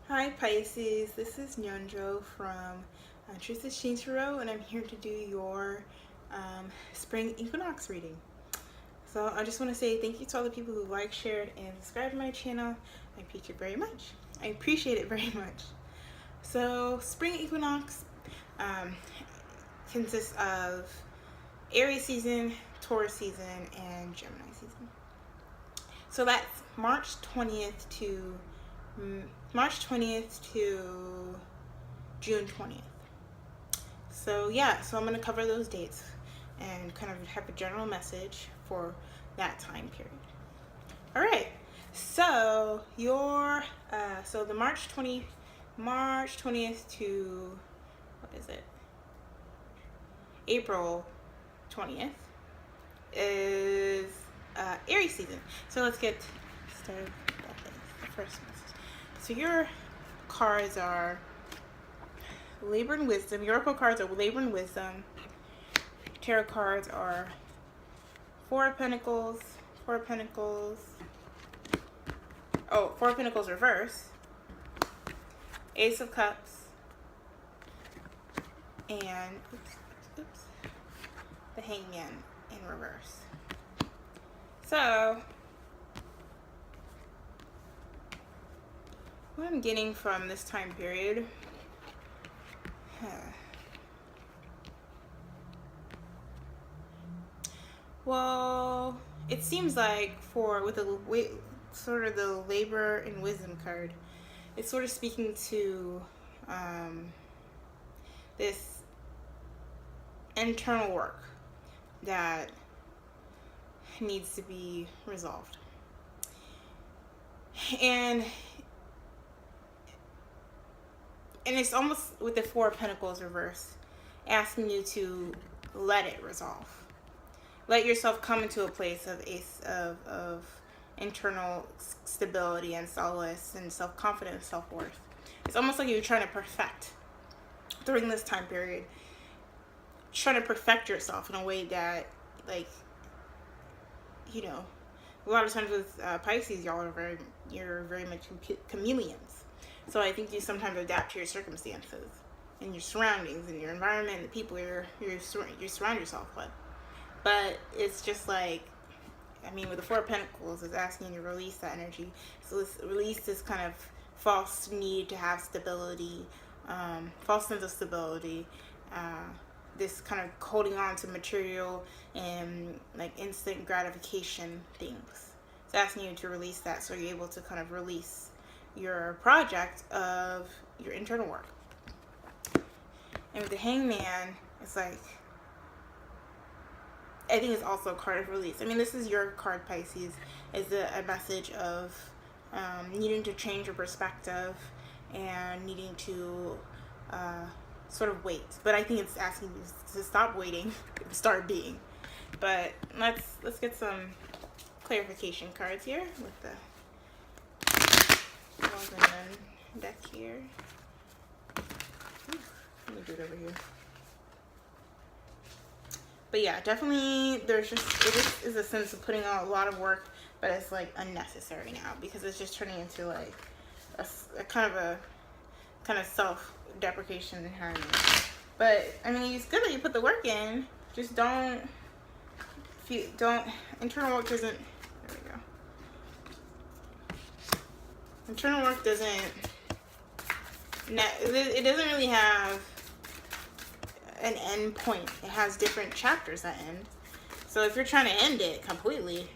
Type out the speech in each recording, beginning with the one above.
Hi Pisces, this is Nyonjo from Truth is Shintaro, and I'm here to do your spring equinox reading. So I just want to say thank you to all the people who like, shared, and subscribed to my channel. I appreciate it very much. So spring equinox consists of Aries season, Taurus season, and Gemini season. So that's March 20th to June 20th. So yeah, so I'm going to cover those dates and kind of have a general message for that time period. All right. So the March 20th to April 20th is Aries season. So let's get started with the first message. So your cards are Labor and Wisdom. Your Oracle cards are Labor and Wisdom. Tarot cards are Four of Pentacles reverse, Ace of Cups, and the Hangman in reverse. So what I'm getting from this time period, well, it seems like with the Labor and Wisdom card, it's sort of speaking to this internal work that needs to be resolved. And it's almost with the Four of Pentacles reverse, asking you to let it resolve. Let yourself come into a place of internal stability and solace and self-confidence, self-worth. It's almost like you're trying to perfect during this time period, trying to perfect yourself in a way that, like, you know, a lot of times with Pisces, you're very much chameleons. So I think you sometimes adapt to your circumstances and your surroundings and your environment and the people you surround yourself with. But it's just like, I mean, with the Four of Pentacles, it's asking you to release that energy. So release this kind of false need to have stability, false sense of stability, this kind of holding on to material and like instant gratification things. It's asking you to release that so you're able to kind of release your project of your internal work. And with the Hangman, it's like, I think it's also a card of release. I mean, this is your card, Pisces, is a message of needing to change your perspective and needing to sort of wait. But I think it's asking you to stop waiting and start being. But let's get some clarification cards here with the deck here. Ooh, let me do it over here. But yeah, definitely it is a sense of putting on a lot of work, but it's like unnecessary now because it's just turning into like a kind of self-deprecation environment. But I mean, it's good that you put the work in. Just internal work doesn't. There we go. Internal work doesn't. It doesn't really have an end point. It has different chapters that end. So if you're trying to end it completely,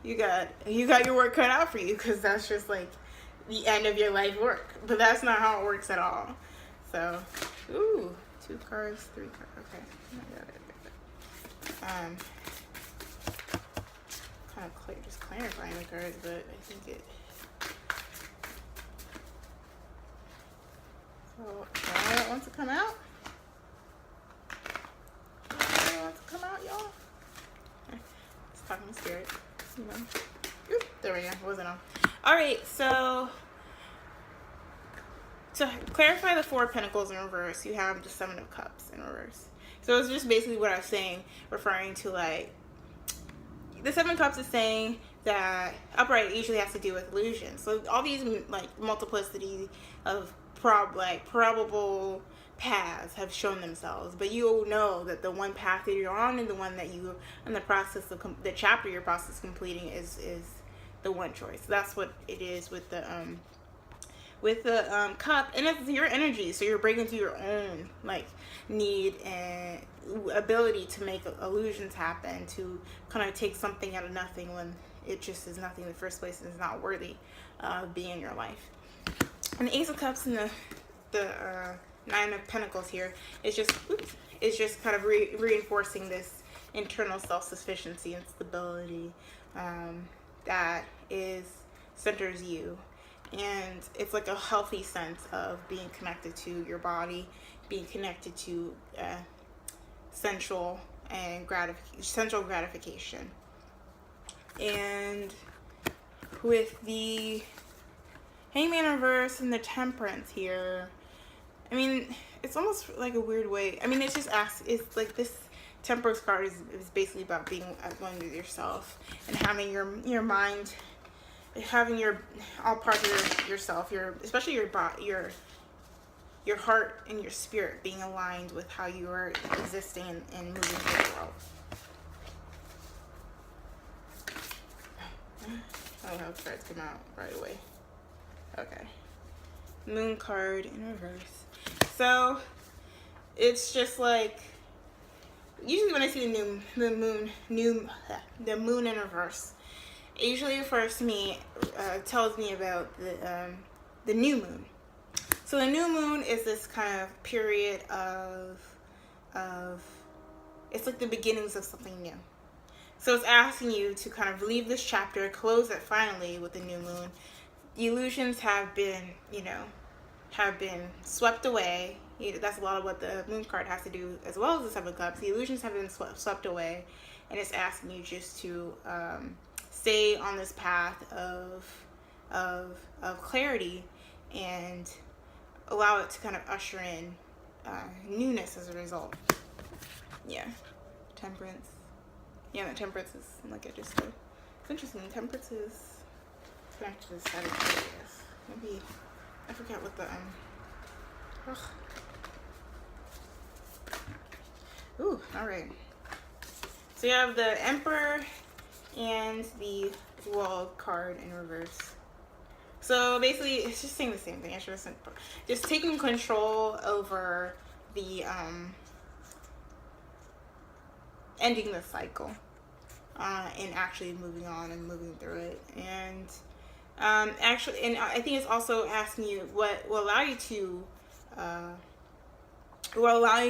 you got your work cut out for you, because that's just like the end of your life work. But that's not how it works at all. So, ooh, 2 cards, 3 cards. Okay, I got it. Kind of just clarifying the cards, but I think it. So, that wants to come out. Come out, y'all. It's talking to spirit, you know. Oop, there we go. It wasn't on. All right, so to clarify the Four of Pentacles in reverse, you have the Seven of Cups in reverse. So it's just basically what I was saying, referring to like the Seven of Cups is saying that upright usually has to do with illusion. So all these like multiplicity of probable paths have shown themselves, but you know that the one path that you're on and the one that you in the process of the chapter you're process completing is the one choice. That's what it is with the cup, and it's your energy, so you're breaking through your own like need and ability to make illusions happen, to kind of take something out of nothing when it just is nothing in the first place and is not worthy of being in your life. And the Ace of Cups and the Nine of Pentacles here is just kind of reinforcing this internal self-sufficiency and stability that centers you. And it's like a healthy sense of being connected to your body, being connected to sensual gratification. And with the Hangman reverse and the Temperance here, I mean, it's almost like a weird way. I mean, it's like this Temperance card is basically about being alone with yourself and having your mind, having all parts of yourself, especially your body, your heart and your spirit being aligned with how you are existing and moving through the world. I don't have cards come out right away. Okay. Moon card in reverse. So it's just like, usually when I see the moon in reverse, it usually refers to me, tells me about the new moon. So the new moon is this kind of period of it's like the beginnings of something new. So it's asking you to kind of leave this chapter, close it finally with the new moon. The illusions have been swept away. That's a lot of what the moon card has to do, as well as the Seven of Cups. The illusions have been swept away, and it's asking you just to stay on this path of clarity and allow it to kind of usher in newness as a result. Yeah, Temperance. Yeah, the Temperance is like it's interesting. Temperance is connected to the Sagittarius. Maybe I forget what the Ooh, all right. So you have the Emperor and the World card in reverse. So basically, it's just saying the same thing. I should have said, just taking control over the ending the cycle, and actually moving on and moving through it. And actually, and I think it's also asking you what will allow you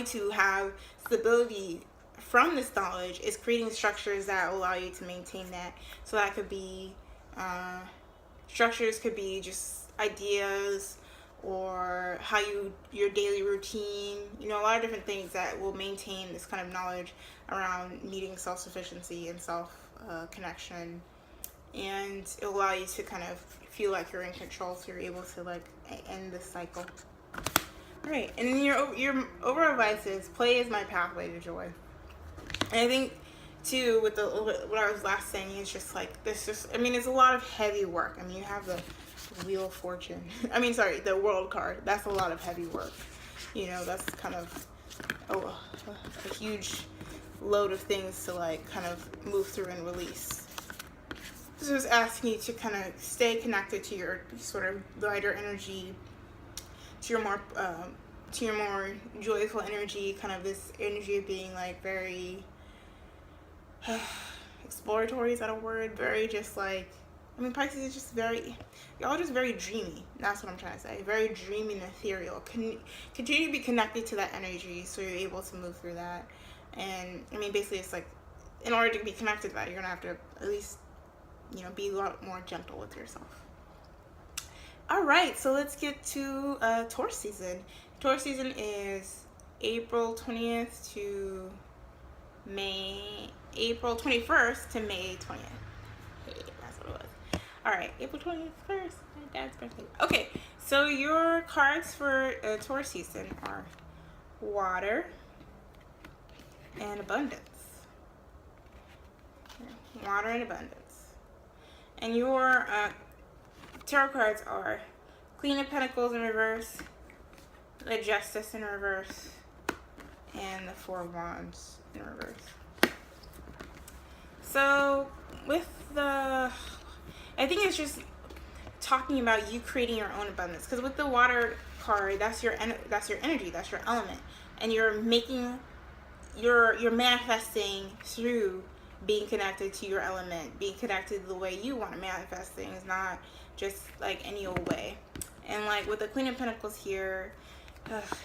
to have stability from this knowledge is creating structures that allow you to maintain that. So that could be structures, could be just ideas, or how your daily routine, a lot of different things that will maintain this kind of knowledge around needing self-sufficiency and self-connection, and it will allow you to kind of feel like you're in control, so you're able to like end this cycle. All right, and then your overall advice is play is my pathway to joy. And I think too, with what I was last saying, is just like this. It's a lot of heavy work. You have the Wheel of Fortune. The World card. That's a lot of heavy work. That's kind of a huge load of things to like kind of move through and release. This was asking you to kind of stay connected to your sort of lighter energy, to your more joyful energy, kind of this energy of being like very exploratory. Is that a word? Very just like, Pisces is just y'all just very dreamy. That's what I'm trying to say. Very dreamy and ethereal. Continue to be connected to that energy so you're able to move through that. And basically it's like, in order to be connected to that, you're gonna have to at least, be a lot more gentle with yourself. All right, so let's get to Taurus season. Taurus season is April 21st to May 20th. Hey, that's what it was. All right, April 21st, my dad's birthday. Okay, so your cards for Taurus season are water and abundance. Water and abundance. And your tarot cards are Queen of Pentacles in reverse, the Justice in reverse, and the Four of Wands in reverse. So with the, I think it's just talking about you creating your own abundance, because with the water card, that's your energy, that's your element, and you're making, you're manifesting through being connected to your element, being connected to the way you want to manifest things, not just like any old way. And like with the Queen of Pentacles here,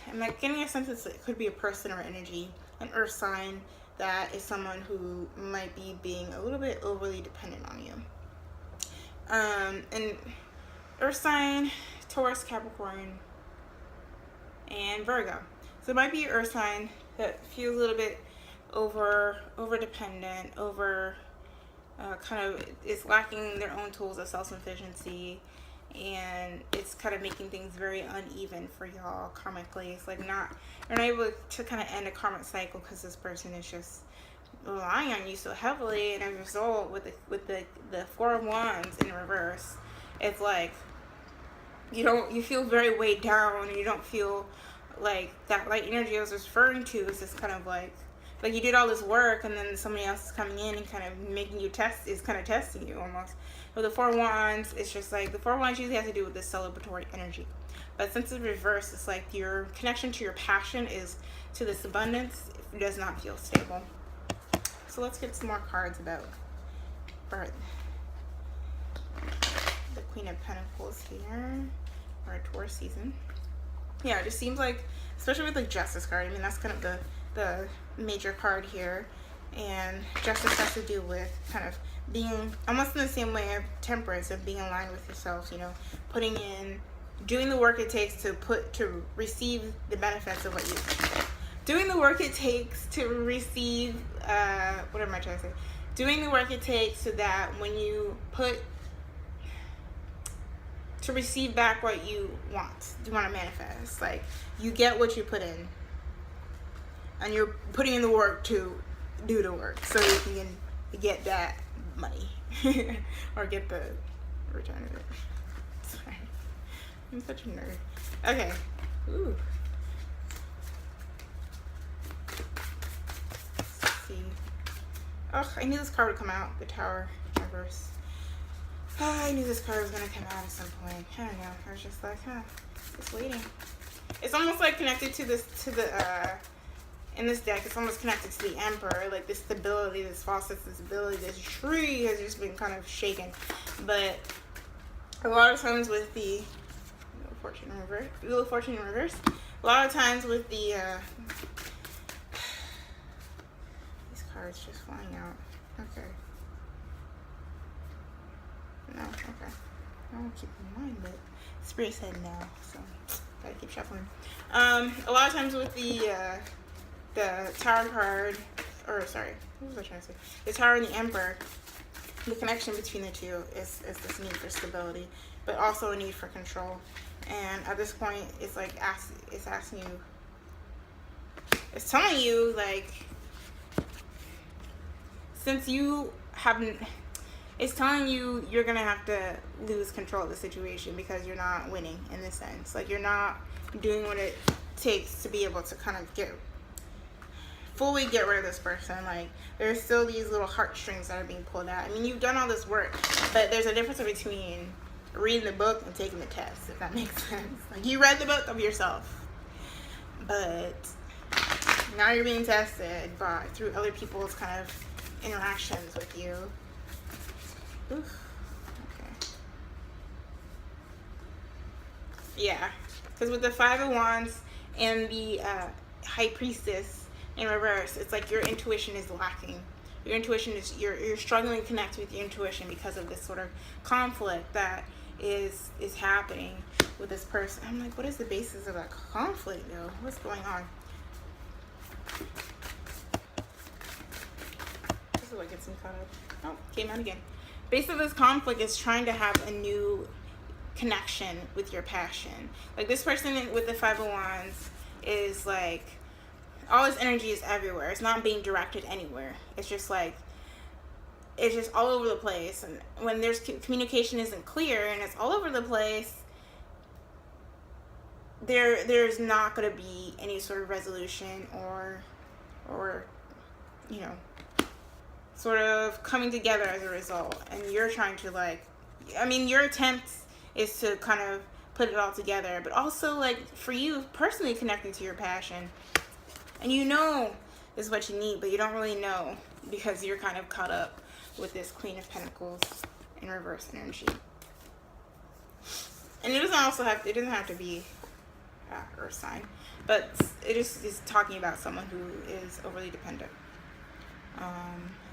I'm like getting a sense that it could be a person or energy, an earth sign that is someone who might be being a little bit overly dependent on you. And earth sign, Taurus, Capricorn, and Virgo. So it might be an earth sign that feels a little bit over dependent, kind of is lacking their own tools of self-sufficiency, and it's kind of making things very uneven for y'all karmically. It's like you're not able to kind of end a karmic cycle because this person is just relying on you so heavily, and as a result, with the Four of Wands in reverse, it's like you feel very weighed down, and you don't feel like that light energy I was referring to is just kind of like you did all this work, and then somebody else is coming in and kind of making you testing you almost. With the Four of Wands, it's just like the Four of Wands usually has to do with this celebratory energy, but since it's reversed, it's like your connection to your passion is to this abundance. It does not feel stable. So let's get some more cards about the Queen of Pentacles here, or a Taurus season. Yeah, it just seems like, especially with the Justice card, I mean, that's kind of the major card here, and Justice has to do with kind of being almost in the same way of Temperance, of being aligned with yourself, you know, putting in, doing the work it takes to receive the benefits of what you, doing the work it takes to receive, what am I trying to say? Doing the work it takes so that when you to receive back what you want to manifest, like you get what you put in, and you're putting in the work to do the work so you can get that money or get the return of it. Sorry, I'm such a nerd. Okay. Ooh. Let's see. Oh, I knew this card would come out. The Tower reverse. Oh, I knew this card was gonna come out at some point. I don't know. I was just like, just waiting. It's almost like connected to this, in this deck, it's almost connected to the Emperor, like this stability, this false stability, this tree has just been kind of shaken. But a lot of times with the Wheel of Fortune in reverse, a lot of times with the these cards just flying out. Okay. No, okay. I won't keep in mind, but Spirit said no, so gotta keep shuffling. A lot of times with the Tower card, or sorry, what was I trying to say? The Tower and the Emperor, the connection between the two is this need for stability, but also a need for control. And at this point, it's like it's asking you, it's telling you, like, since you haven't, it's telling you you're gonna have to lose control of the situation because you're not winning in this sense. Like, you're not doing what it takes to be able to kind of fully get rid of this person. Like, there's still these little heartstrings that are being pulled out. I mean, you've done all this work, but there's a difference between reading the book and taking the test, if that makes sense. Like, you read the book of yourself, but now you're being tested through other people's kind of interactions with you. Oof. Okay. Yeah, because with the Five of Wands and the High Priestess in reverse, it's like your intuition is lacking. Your intuition is, you're struggling to connect with your intuition because of this sort of conflict that is happening with this person. I'm like, what is the basis of that conflict, though? What's going on? This is what gets me caught up. Oh, came out again. Base of this conflict is trying to have a new connection with your passion. Like, this person with the Five of Wands is like, all his energy is everywhere. It's not being directed anywhere. It's just like, it's just all over the place. And when there's communication isn't clear and it's all over the place, there's not going to be any sort of resolution or sort of coming together as a result. And you're trying to your attempt is to kind of put it all together, but also for you personally connecting to your passion, and this is what you need, but you don't really know because you're kind of caught up with this Queen of Pentacles in reverse energy. And it doesn't have to be Earth sign, but it is talking about someone who is overly dependent,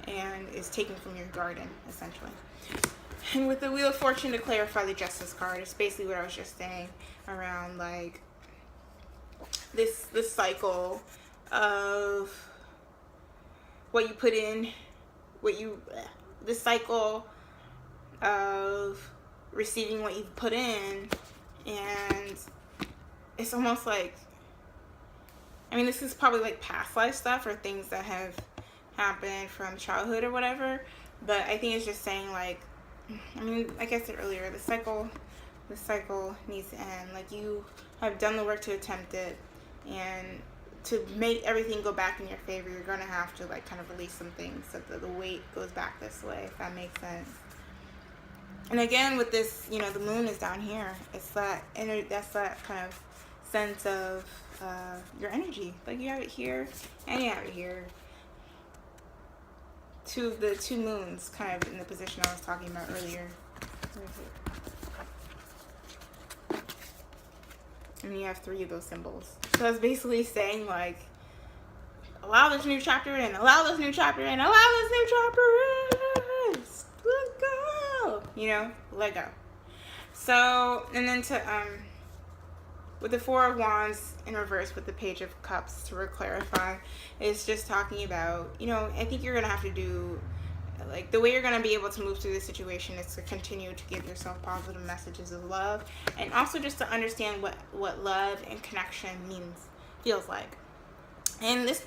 and is taken from your garden, essentially. And with the Wheel of Fortune, to clarify the Justice card, it's basically what I was just saying around this cycle of what you put in, this cycle of receiving what you've put in. And it's almost this is probably past life stuff or things that have happened from childhood or whatever, but I think it's just saying like I said earlier, the cycle needs to end. You have done the work to attempt it, and to make everything go back in your favor, you're going to have to kind of release some things so that the weight goes back this way, if that makes sense. And again, with this, the moon is down here. It's that's that kind of sense of your energy. You have it here and you have it here. The two moons kind of in the position I was talking about earlier. And you have 3 of those symbols. So it's basically saying allow this new chapter in, allow this new chapter in, allow this new chapter in. Let go. Let go. So, and then with the 4 of Wands in reverse with the Page of Cups, to clarify, it's just talking about, I think you're going to have to do, the way you're going to be able to move through this situation is to continue to give yourself positive messages of love, and also just to understand what love and connection feels like. And this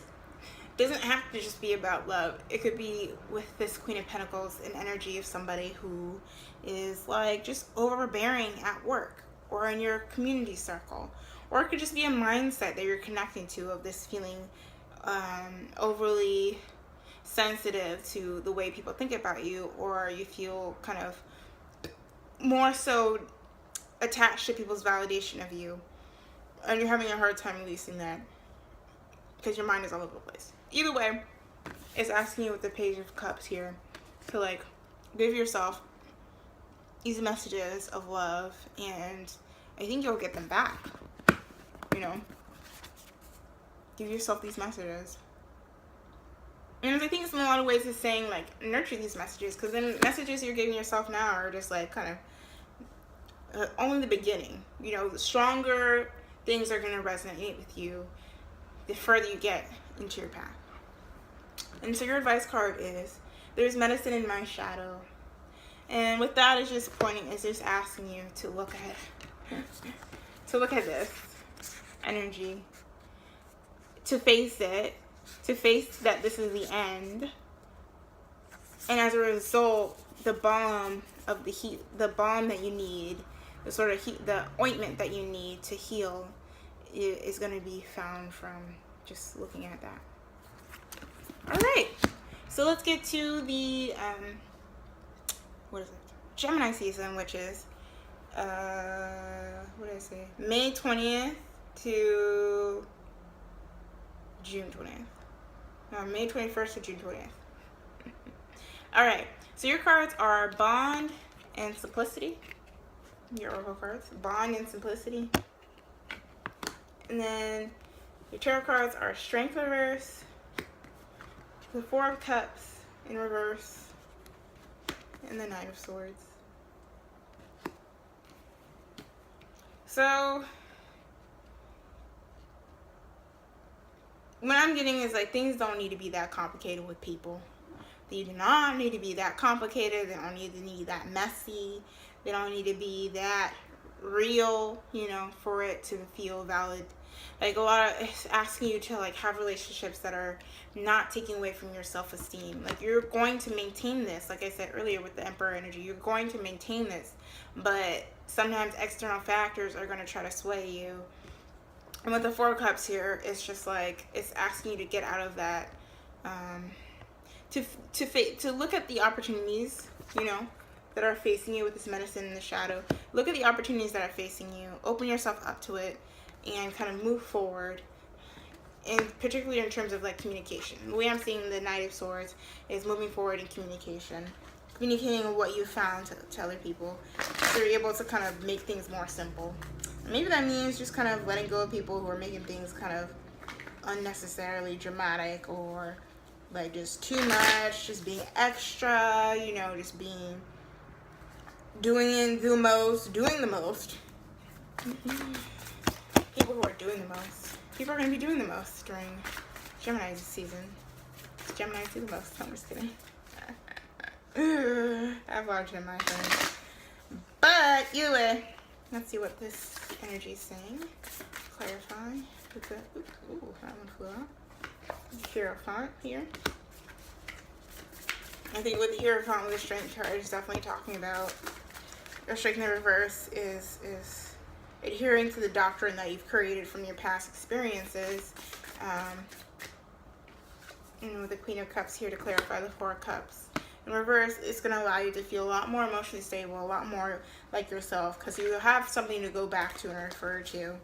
doesn't have to just be about love. It could be with this Queen of Pentacles, an energy of somebody who is just overbearing at work or in your community circle, or it could just be a mindset that you're connecting to of this feeling overly sensitive to the way people think about you, or you feel kind of more so attached to people's validation of you, and you're having a hard time releasing that because your mind is all over the place. Either way, it's asking you with the Page of Cups here to give yourself these messages of love, and I think you'll get them back. Give yourself these messages. And I think it's in a lot of ways it's saying nurture these messages, because then messages you're giving yourself now are just kind of only the beginning. The stronger things are going to resonate with you the further you get into your path. And so your advice card is, there's medicine in my shadow. And with that, it's just asking you to look at this energy, to face it, to face that this is the end, and as a result, the balm of the balm that you need, the sort of the ointment that you need to heal, is going to be found from just looking at that. All right, so let's get to the Gemini season, which is May 20th to June 20th. No, May 21st to June 20th. All right, so your cards are Bond and Simplicity. Your oracle cards, Bond and Simplicity. And then your tarot cards are Strength reverse, the 4 of Cups in reverse, and the 9 of Swords. So what I'm getting is things don't need to be that complicated with people. They do not need to be that complicated. They don't need to be that messy. They don't need to be that real, you know, for it to feel valid. Like a lot of it's asking you to like have relationships that are not taking away from your self-esteem. Like you're going to maintain this, like I said earlier with the Emperor energy, you're going to maintain this, but sometimes external factors are going to try to sway you. And with the Four of Cups here, it's just like it's asking you to get out of that, to look at the opportunities, you know, that are facing you with this medicine in the shadow. Look at the opportunities that are facing you. Open yourself up to it and kind of move forward. And particularly in terms of like communication. The way I'm seeing the Knight of Swords is moving forward in communication. Communicating what you found to other people. So you're able to kind of make things more simple. And maybe that means just kind of letting go of people who are making things kind of unnecessarily dramatic or like just too much, just being extra, you know, just being doing the most. People who are doing the most. People are going to be doing the most during Gemini season. Gemini do the most. I'm just kidding. I have a lot of Gemini friends. But either way, let's see what this energy is saying. Clarify. Ooh, that one flew out. Hierophant here. I think with the Hierophant with the Strength card is definitely talking about, or Strength in the reverse is adhering to the doctrine that you've created from your past experiences. And with the Queen of Cups here to clarify the Four of Cups. In reverse, it's going to allow you to feel a lot more emotionally stable, a lot more like yourself, because you have something to go back to and refer to.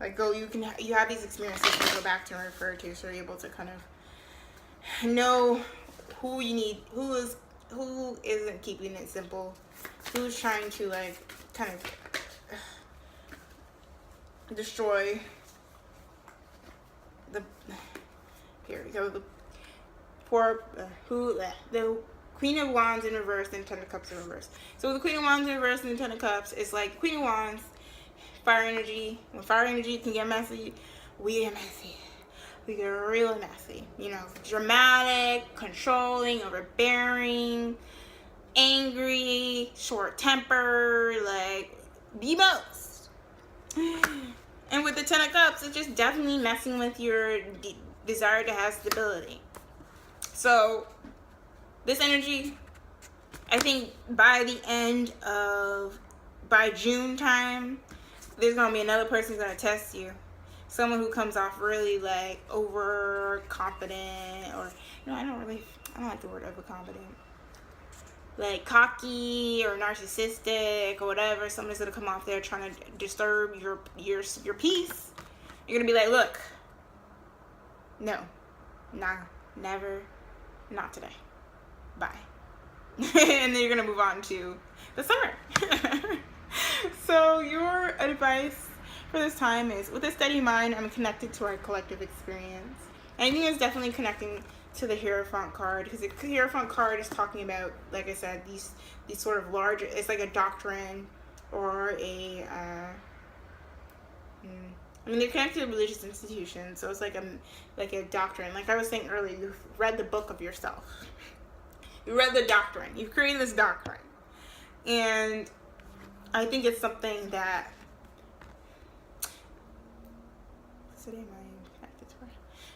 Like you have these experiences to go back to and refer to, so you're able to kind of know who you need, who isn't keeping it simple, who's trying to like kind of destroy the. Here we go. The Queen of Wands in reverse and Ten of Cups in reverse. So with the Queen of Wands in reverse and the Ten of Cups, it's like Queen of Wands, fire energy. When fire energy can get messy, we get messy. We get really messy. You know, dramatic, controlling, overbearing, angry, short-tempered, like the most. And with the Ten of Cups, it's just definitely messing with your desire to have stability. So this energy, I think by June time, there's going to be another person who's going to test you. Someone who comes off really like overconfident, or, you know, I don't like the word overconfident. Like cocky or narcissistic or whatever. Someone's going to come off there trying to disturb your peace. You're going to be like, look, no, nah, never, not today. Bye. And then you're going to move on to the summer. So your advice for this time is, with a steady mind, I'm connected to our collective experience. And I think it's definitely connecting to the Hierophant card, because the Hierophant card is talking about, like I said, these sort of larger, it's like a doctrine or a, I mean, they're connected to religious institutions, so it's like a doctrine. Like I was saying earlier, you've read the book of yourself. You read the doctrine. You've created this doctrine. And I think it's something that,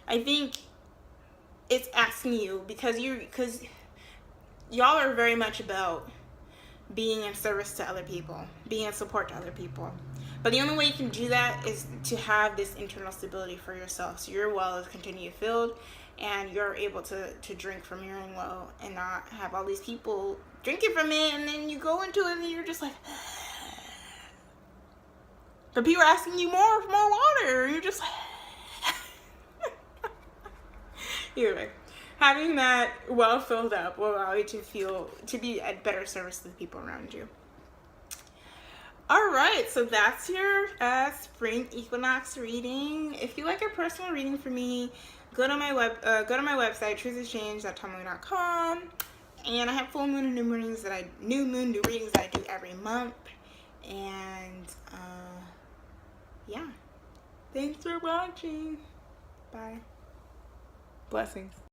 I think it's asking you, because y'all are very much about being in service to other people, being in support to other people. But the only way you can do that is to have this internal stability for yourself, so your well is continually filled and you're able to drink from your own well and not have all these people drinking from it, and then you go into it and you're just like, but people are asking you more water, and you're just like, anyway, having that well filled up will allow you to be at better service to the people around you. All right, so that's your spring equinox reading. If you like a personal reading for me, go to my website, truthexchange.tumblr.com, and I have full moon and new moon readings that I do every month. And yeah, thanks for watching. Bye. Blessings.